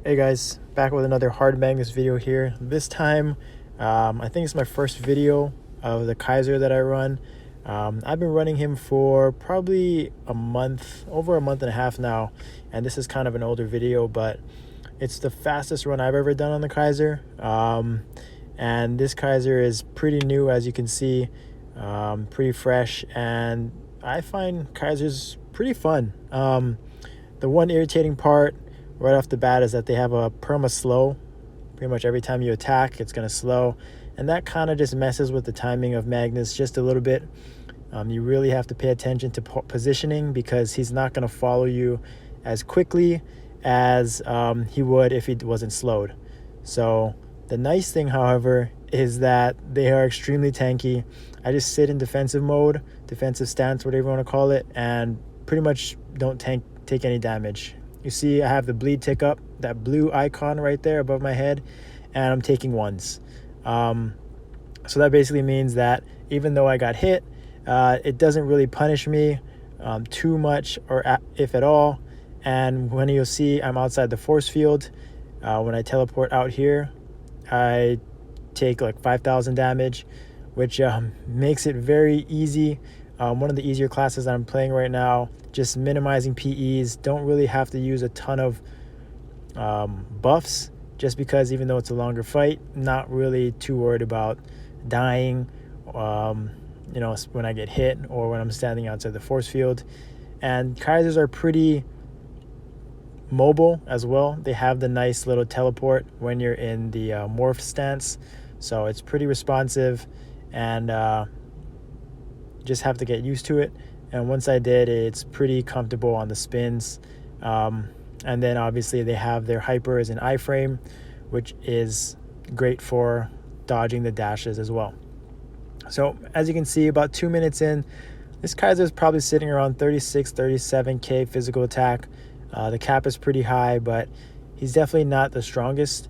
Hey guys, back with another hard Magnus video here. This time, I think it's my first video of the Kaiser that I run. I've been running him for probably a month, over a month and a half now, and this is kind of an older video, but it's the fastest run I've ever done on the Kaiser. And this Kaiser is pretty new, as you can see, pretty fresh, and I find Kaisers pretty fun. The one irritating part right off the bat is that they have a perma slow. Pretty much every time you attack, it's going to slow, and that kind of just messes with the timing of Magnus just a little bit. You really have to pay attention to positioning because he's not going to follow you as quickly as he would if he wasn't slowed. So the nice thing, however, is that they are extremely tanky. I just sit in defensive mode, defensive stance, whatever you want to call it, and pretty much don't take any damage. You see I have the bleed tick up, that blue icon right there above my head, and I'm taking ones. So that basically means that even though I got hit, it doesn't really punish me too much, or if at all. And when you'll see I'm outside the force field, when I teleport out here, I take like 5,000 damage, which makes it very easy. One of the easier classes that I'm playing right now, just minimizing PEs. Don't really have to use a ton of buffs, just because even though it's a longer fight, not really too worried about dying, when I get hit or when I'm standing outside the force field. And Kaisers are pretty mobile as well. They have the nice little teleport when you're in the morph stance, so it's pretty responsive, and just have to get used to it. And once I did, it's pretty comfortable on the spins. And then obviously they have their hyper as an iframe, which is great for dodging the dashes as well. So as you can see, about 2 minutes in, this Kaiser is probably sitting around 36-37k physical attack. The cap is pretty high, but he's definitely not the strongest,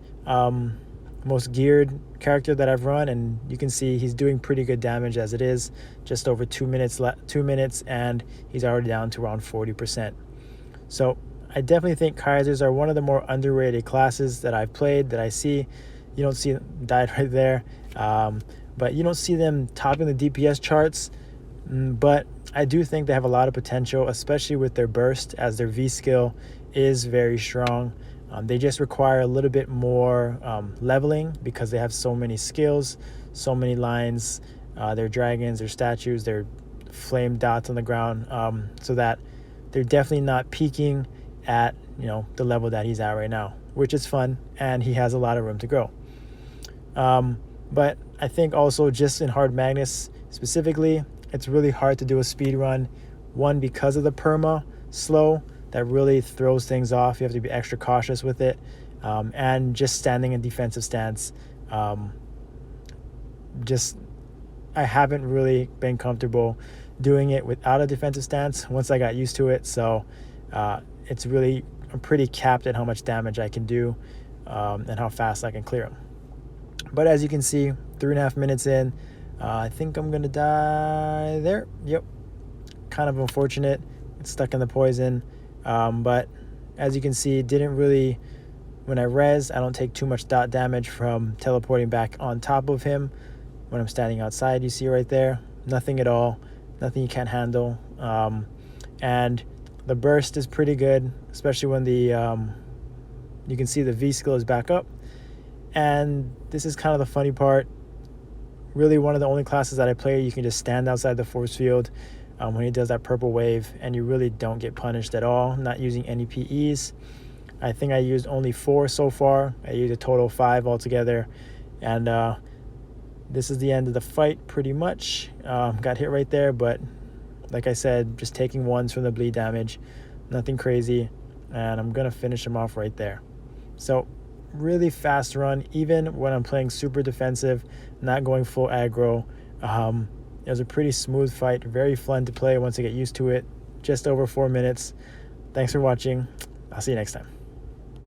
most geared character that I've run, and you can see he's doing pretty good damage as it is. Just over 2 minutes, and he's already down to around 40%. So I definitely think Kaisers are one of the more underrated classes that I've played, that I see. You don't see them died right there, but you don't see them topping the DPS charts. But I do think they have a lot of potential, especially with their burst, as their V skill is very strong. They just require a little bit more leveling because they have so many skills, so many lines, their dragons, their statues, their flame dots on the ground, so that they're definitely not peaking at the level that he's at right now, which is fun, and he has a lot of room to grow. But I think also just in Hard Magnus specifically, it's really hard to do a speed run. One, because of the perma slow, that really throws things off. You have to be extra cautious with it, and just standing in defensive stance. I haven't really been comfortable doing it without a defensive stance once I got used to it. So it's really, I'm pretty capped at how much damage I can do, and how fast I can clear them. But as you can see, 3.5 minutes in, I think I'm gonna die there. Yep, kind of unfortunate. It's stuck in the poison. But as you can see, didn't really, when I res, I don't take too much dot damage from teleporting back on top of him. When I'm standing outside, you see right there, nothing at all, nothing you can't handle. And the burst is pretty good, especially when the you can see the V skill is back up. And this is kind of the funny part. Really, one of the only classes that I play, you can just stand outside the force field when he does that purple wave, and you really don't get punished at all. Not using any PEs. I think I used only 4 so far. I used a total of 5 altogether, and this is the end of the fight pretty much. Got hit right there, but like I said, just taking ones from the bleed damage, nothing crazy, and I'm gonna finish him off right there. So really fast run, even when I'm playing super defensive, not going full aggro. It was a pretty smooth fight, very fun to play once I get used to it. Just over 4 minutes. Thanks for watching. I'll see you next time.